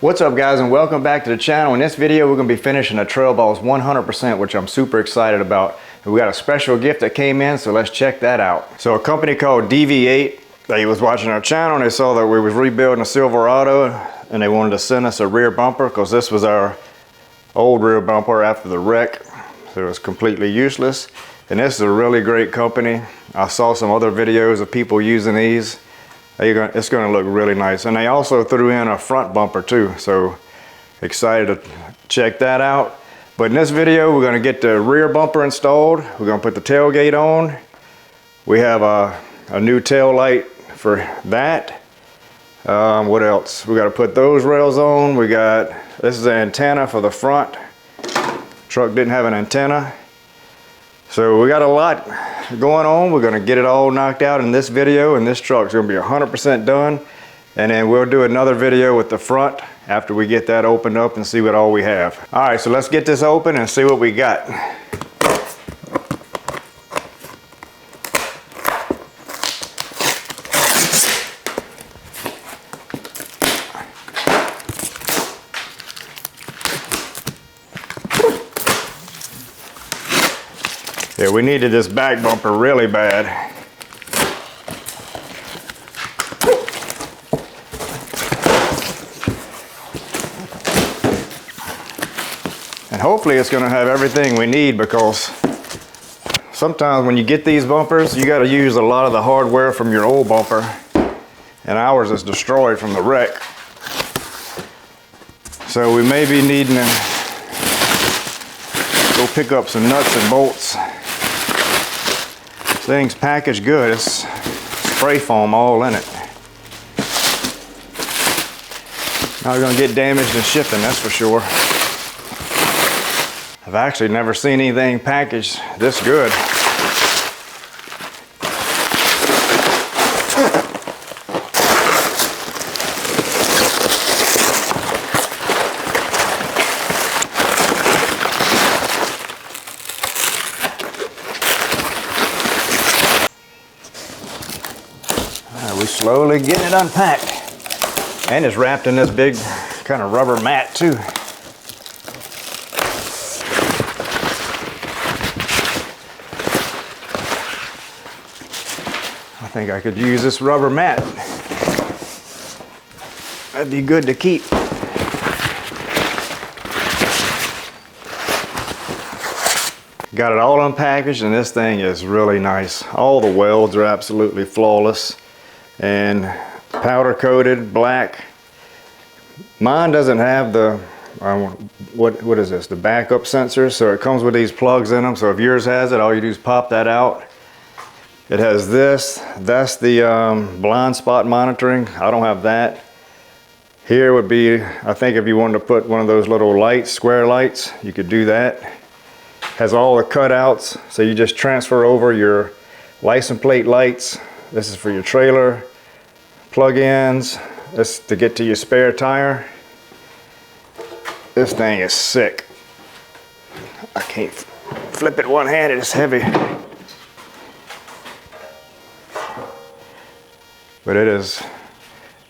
What's up guys, and welcome back to the channel. In this video we're going to be finishing a Trail Balls 100%, which I'm super excited about. We got a special gift that came in, so let's check that out. So a company called DV8, they was watching our channel and they saw that we was rebuilding a Silverado and they wanted to send us a rear bumper because this was our old rear bumper after the wreck, so it was completely useless. And this is a really great company. I saw some other videos of people using these. It's going to look really nice. And they also threw in a front bumper too, so excited to check that out. But in this video we're going to get the rear bumper installed. We're going to put the tailgate on. We have a new tail light for that. What else? We got to put those rails on. This is an antenna for the front. Truck didn't have an antenna. So we got a lot going on. We're going to get it all knocked out in this video, and this truck's going to be 100% done. And then we'll do another video with the front after we get that opened up and see what all we have. All right, so let's get this open and see what we got. Yeah, we needed this back bumper really bad. And hopefully it's going to have everything we need, because sometimes when you get these bumpers, you got to use a lot of the hardware from your old bumper, and ours is destroyed from the wreck. So we may be needing to go pick up some nuts and bolts. This thing's packaged good. It's spray foam all in it. Not gonna get damaged in shipping, that's for sure. I've actually never seen anything packaged this good. We slowly getting it unpacked, and it's wrapped in this big kind of rubber mat too. I think I could use this rubber mat. That'd be good to keep. Got it all unpackaged, and this thing is really nice. All the welds are absolutely flawless and powder coated black. Mine doesn't have the what is this, the backup sensors, so it comes with these plugs in them. So if yours has it, all you do is pop that out. It has this, that's the blind spot monitoring. I don't have that. Here would be, I think if you wanted to put one of those little lights, square lights, you could do that. Has all the cutouts, so you just transfer over your license plate lights. This is for your trailer, plug-ins. This is to get to your spare tire. This thing is sick. I can't flip it one-handed, it's heavy. But it is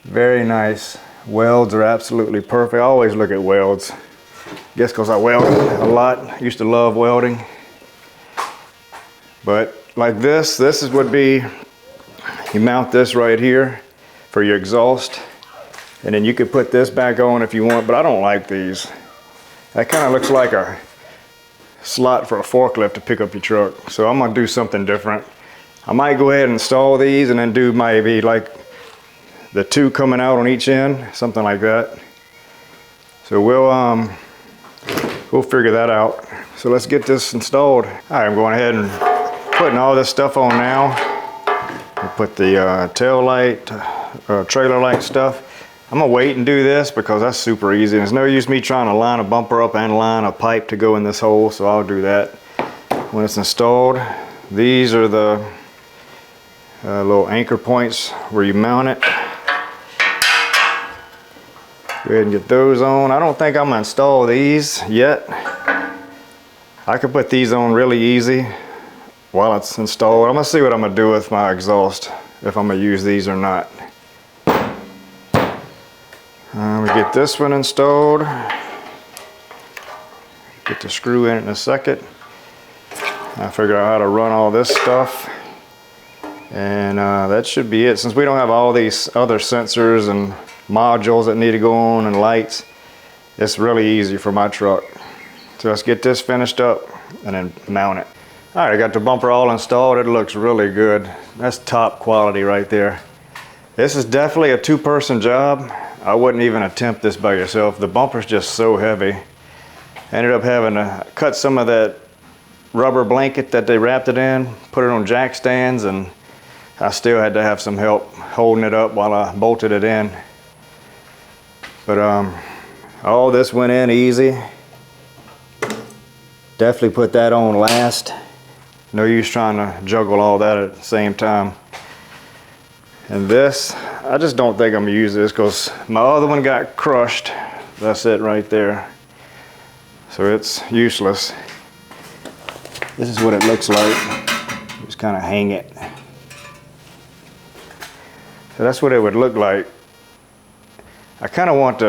very nice. Welds are absolutely perfect. I always look at welds. Guess because I weld a lot. Used to love welding. But like this would be, you mount this right here for your exhaust, and then you could put this back on if you want, but I don't like these. That kind of looks like a slot for a forklift to pick up your truck. So I'm gonna do something different. I might go ahead and install these and then do maybe like the two coming out on each end, something like that. So we'll figure that out. So let's get this installed. All right, I'm going ahead and putting all this stuff on now. I'll put the tail light, trailer light stuff. I'm gonna wait and do this because that's super easy. There's no use me trying to line a bumper up and line a pipe to go in this hole, so I'll do that when it's installed. These are the little anchor points where you mount it. Go ahead and get those on. I don't think I'm gonna install these yet. I could put these on really easy while it's installed. I'm gonna see what I'm gonna do with my exhaust, if I'm gonna use these or not. We get this one installed. Get the screw in it in a second. I figured out how to run all this stuff. And that should be it. Since we don't have all these other sensors and modules that need to go on and lights, it's really easy for my truck. So let's get this finished up and then mount it. All right, I got the bumper all installed. It looks really good. That's top quality right there. This is definitely a two-person job. I wouldn't even attempt this by yourself. The bumper's just so heavy. Ended up having to cut some of that rubber blanket that they wrapped it in, put it on jack stands, and I still had to have some help holding it up while I bolted it in. But all this went in easy. Definitely put that on last. No use trying to juggle all that at the same time. And this, I just don't think I'm gonna use this because my other one got crushed. That's it right there. So it's useless. This is what it looks like. Just kind of hang it. So that's what it would look like. I kind of want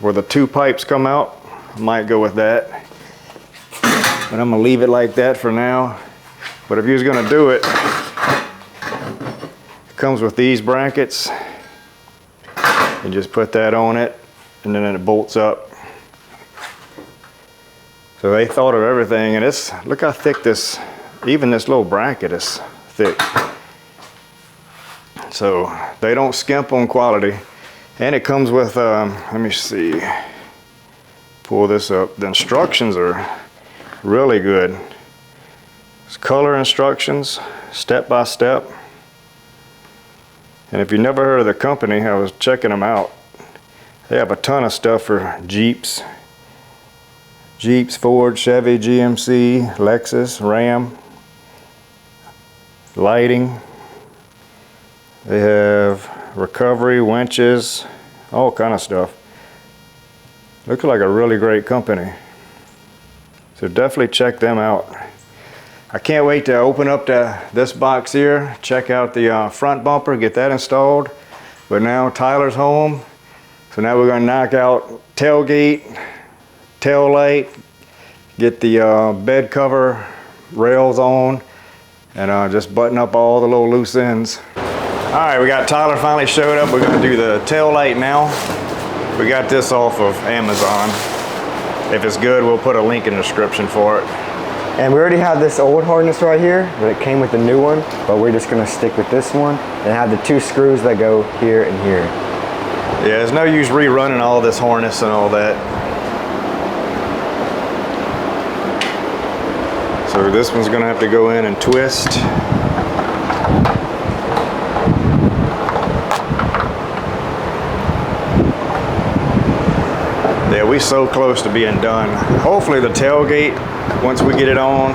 where the two pipes come out. I might go with that. But I'm gonna leave it like that for now. But if you was gonna do it, it comes with these brackets. You just put that on it and then it bolts up. So they thought of everything, and look how thick even this little bracket is thick. So they don't skimp on quality. And it comes with, let me see, pull this up. The instructions are really good. It's color instructions, step by step. And if you never heard of the company, I was checking them out. They have a ton of stuff for Jeeps, Ford, Chevy, GMC, Lexus, Ram, lighting. They have recovery, winches, all kind of stuff. Looks like a really great company. So definitely check them out. I can't wait to open up this box here, check out the front bumper, get that installed. But now Tyler's home, so now we're gonna knock out tailgate, tail light, get the bed cover rails on, and just button up all the little loose ends. All right, we got Tyler finally showed up. We're gonna do the tail light now. We got this off of Amazon. If it's good, we'll put a link in the description for it. And we already have this old harness right here, but it came with the new one, but we're just gonna stick with this one and have the two screws that go here and here. Yeah, there's no use rerunning all this harness and all that. So this one's gonna have to go in and twist. Yeah, we're so close to being done. Hopefully the tailgate, once we get it on,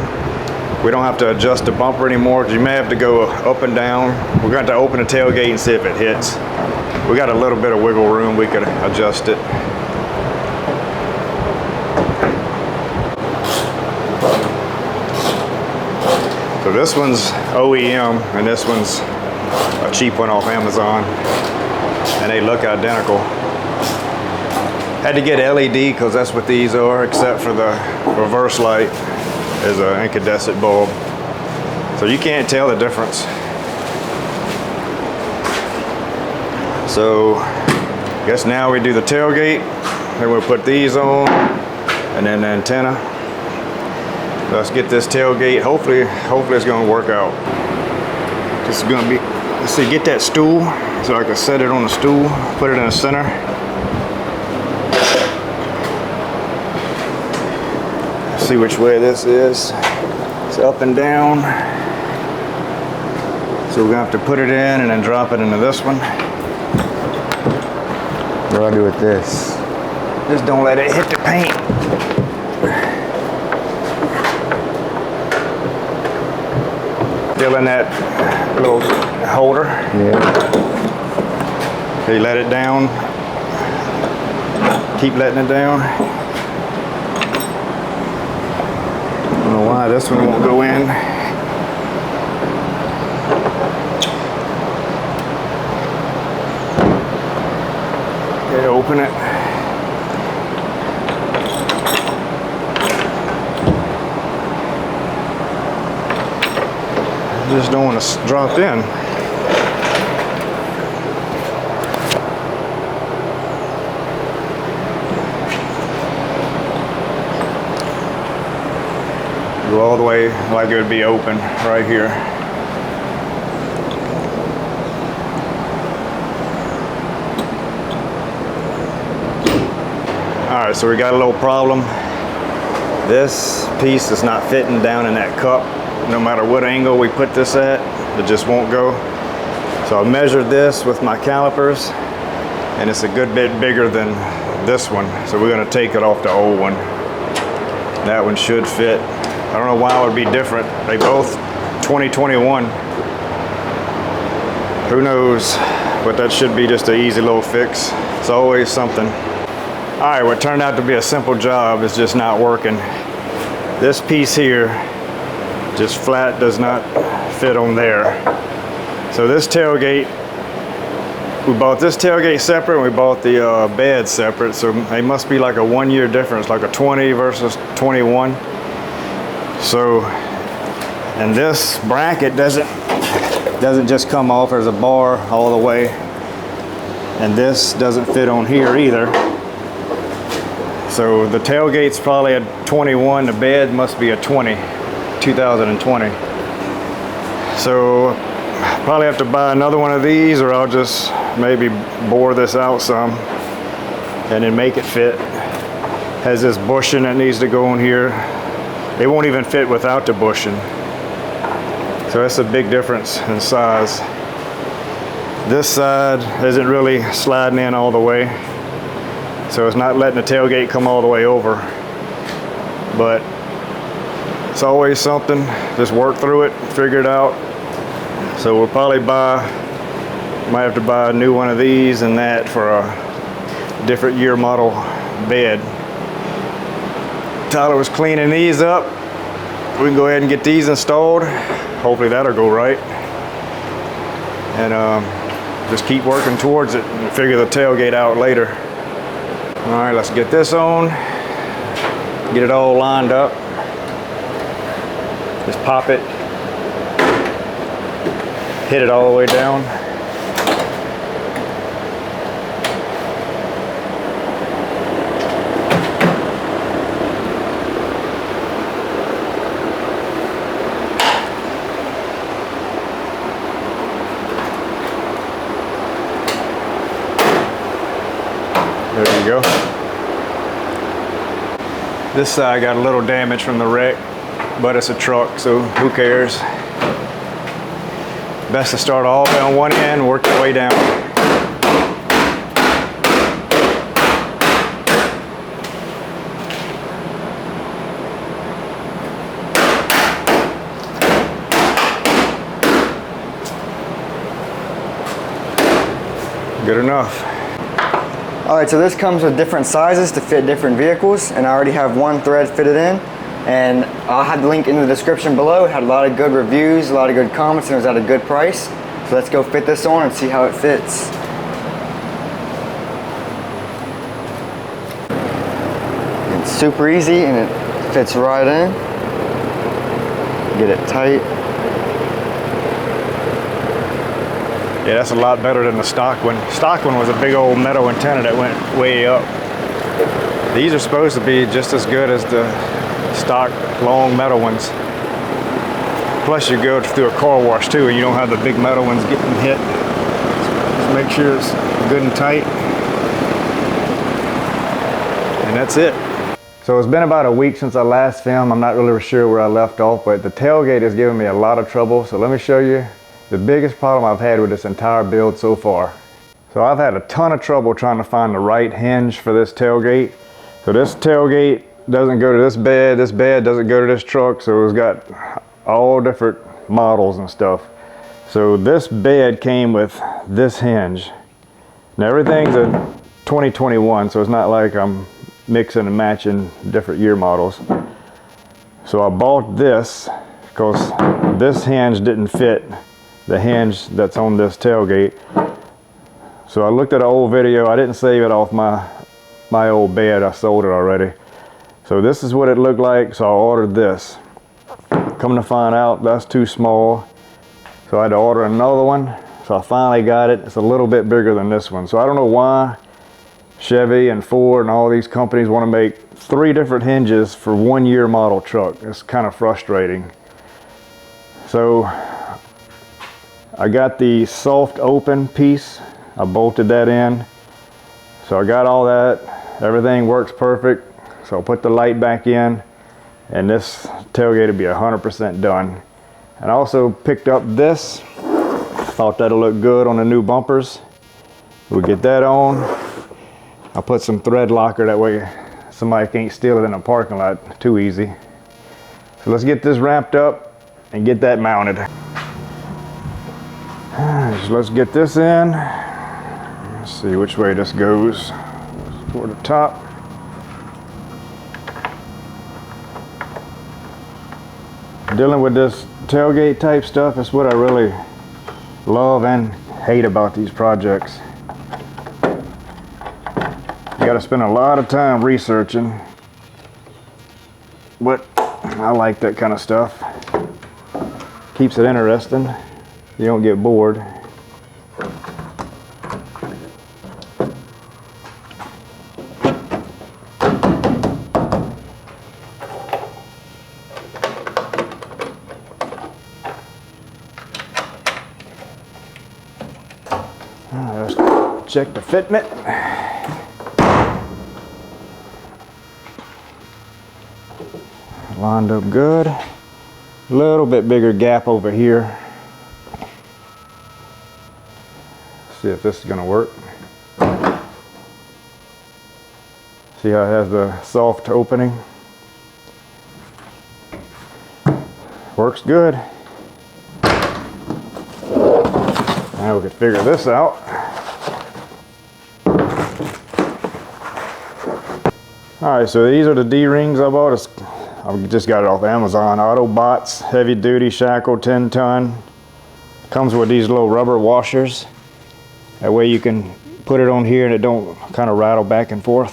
we don't have to adjust the bumper anymore, because you may have to go up and down. We're going to have to open the tailgate and see if it hits. We got a little bit of wiggle room, we could adjust it. So this one's OEM, and this one's a cheap one off Amazon, and they look identical. Had to get LED because that's what these are, except for the reverse light is an incandescent bulb. So you can't tell the difference. So I guess now we do the tailgate, then we'll put these on, and then the antenna. Let's get this tailgate, hopefully it's gonna work out. This is gonna be, let's see, get that stool so I can set it on the stool, put it in the center. See which way this is. It's up and down. So we're gonna have to put it in and then drop it into this one. What do I do with this? Just don't let it hit the paint. Still in that little holder. Yeah. So you let it down. Keep letting it down. I don't know why this one won't go in. Okay, open it. just don't want to drop in. Go all the way like it would be open right here. All right, so we got a little problem. This piece is not fitting down in that cup. No matter what angle we put this at, it just won't go. So I measured this with my calipers, and it's a good bit bigger than this one. So we're gonna take it off the old one. That one should fit. I don't know why it would be different. They both 2021. Who knows? But that should be just an easy little fix. It's always something. All right, what turned out to be a simple job is just not working. This piece here just flat does not fit on there. So this tailgate, we bought this tailgate separate and we bought the bed separate. So they must be like a 1 year difference, like a 20 versus 21. So, and this bracket doesn't just come off. There's a bar all the way. And this doesn't fit on here either. So the tailgate's probably a 21, the bed must be a 20, 2020. So probably have to buy another one of these, or I'll just maybe bore this out some and then make it fit. Has this bushing that needs to go in here. It won't even fit without the bushing. So that's a big difference in size. This side isn't really sliding in all the way. So it's not letting the tailgate come all the way over. But it's always something. Just work through it, figure it out. So we'll probably might have to buy a new one of these and that for a different year model bed. Tyler was cleaning these up. We can go ahead and get these installed. Hopefully that'll go right. And just keep working towards it and figure the tailgate out later. All right, let's get this on. Get it all lined up. Just pop it. Hit it all the way down. There you go. This side got a little damage from the wreck, but it's a truck, so who cares? Best to start all the way on one end, work your way down. Good enough. All right, so this comes with different sizes to fit different vehicles, and I already have one thread fitted in, and I'll have the link in the description below. It had a lot of good reviews, a lot of good comments, and it was at a good price. So let's go fit this on and see how it fits. It's super easy and it fits right in. Get it tight. Yeah, that's a lot better than the stock one. Stock one was a big old metal antenna that went way up. These are supposed to be just as good as the stock long metal ones. Plus you go through a car wash too, and you don't have the big metal ones getting hit. Just make sure it's good and tight. And that's it. So it's been about a week since I last filmed. I'm not really sure where I left off, but the tailgate is giving me a lot of trouble. So let me show you the biggest problem I've had with this entire build so far. So I've had a ton of trouble trying to find the right hinge for this tailgate. So this tailgate doesn't go to this bed doesn't go to this truck, so it's got all different models and stuff. So this bed came with this hinge. Now everything's a 2021, so it's not like I'm mixing and matching different year models. So I bought this because this hinge didn't fit the hinge that's on this tailgate. So I looked at an old video. I didn't save it off my old bed. I sold it already. So this is what it looked like. So I ordered this. Come to find out, that's too small. So I had to order another one. So I finally got it. It's a little bit bigger than this one. So I don't know why Chevy and Ford and all these companies want to make 3 different hinges for 1-year model truck. It's kind of frustrating. So I got the soft open piece. I bolted that in. So I got all that. Everything works perfect. So I'll put the light back in and this tailgate will be 100% done. And I also picked up this. Thought that'll look good on the new bumpers. We'll get that on. I'll put some thread locker, that way somebody can't steal it in a parking lot too easy. So let's get this wrapped up and get that mounted. So let's get this in. Let's see which way this goes. Toward the top. Dealing with this tailgate type stuff is what I really love and hate about these projects. You got to spend a lot of time researching, but I like that kind of stuff. Keeps it interesting. You don't get bored. Let's check the fitment. Lined up good. A little bit bigger gap over here. See if this is going to work. See how it has the soft opening? Works good. Now we can figure this out. Alright, so these are the D-rings I bought. I just got it off Amazon. Autobots, heavy duty shackle, 10 ton. Comes with these little rubber washers. That way you can put it on here and it don't kind of rattle back and forth.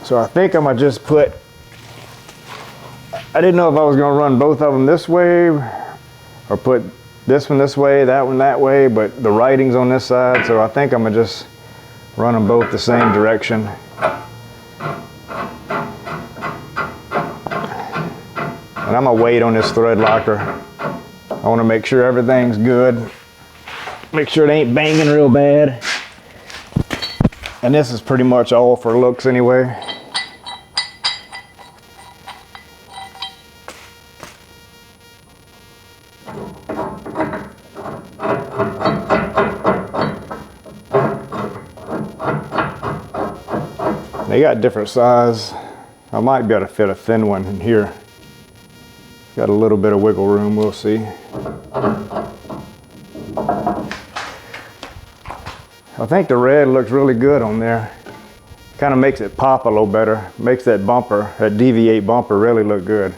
So I think I'm gonna just put, I didn't know if I was gonna run both of them this way or put this one this way, that one that way, but the writing's on this side, so I think I'm gonna just run them both the same direction. And I'm gonna wait on this thread locker. I wanna make sure everything's good. Make sure it ain't banging real bad. And this is pretty much all for looks anyway. They got different size. I might be able to fit a thin one in here. Got a little bit of wiggle room, we'll see. I think the red looks really good on there. Kind of makes it pop a little better. Makes that bumper, that DV8 bumper, really look good.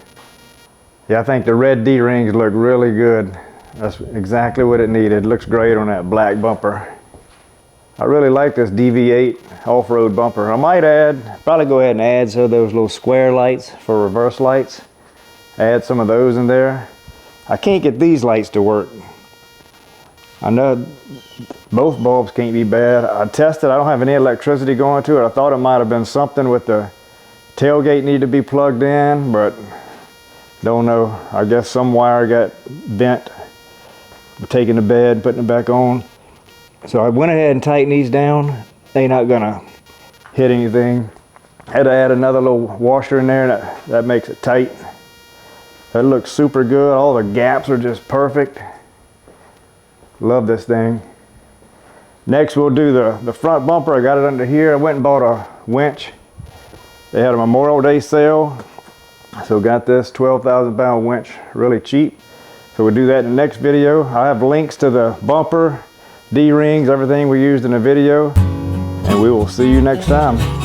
Yeah, I think the red D-rings look really good. That's exactly what it needed. Looks great on that black bumper. I really like this DV8 off-road bumper. I might probably go ahead and add some of those little square lights for reverse lights. Add some of those in there. I can't get these lights to work. I know both bulbs can't be bad. I tested, I don't have any electricity going to it. I thought it might have been something with the tailgate need to be plugged in, but don't know. I guess some wire got bent. Taking the bed, putting it back on. So I went ahead and tightened these down. They're not gonna hit anything. Had to add another little washer in there, and that makes it tight. That looks super good. All the gaps are just perfect. Love this thing. Next we'll do the front bumper. I got it under here. I went and bought a winch. They had a Memorial Day sale. So got this 12,000 pound winch, really cheap. So we'll do that in the next video. I have links to the bumper, D-rings, everything we used in the video. And we will see you next time.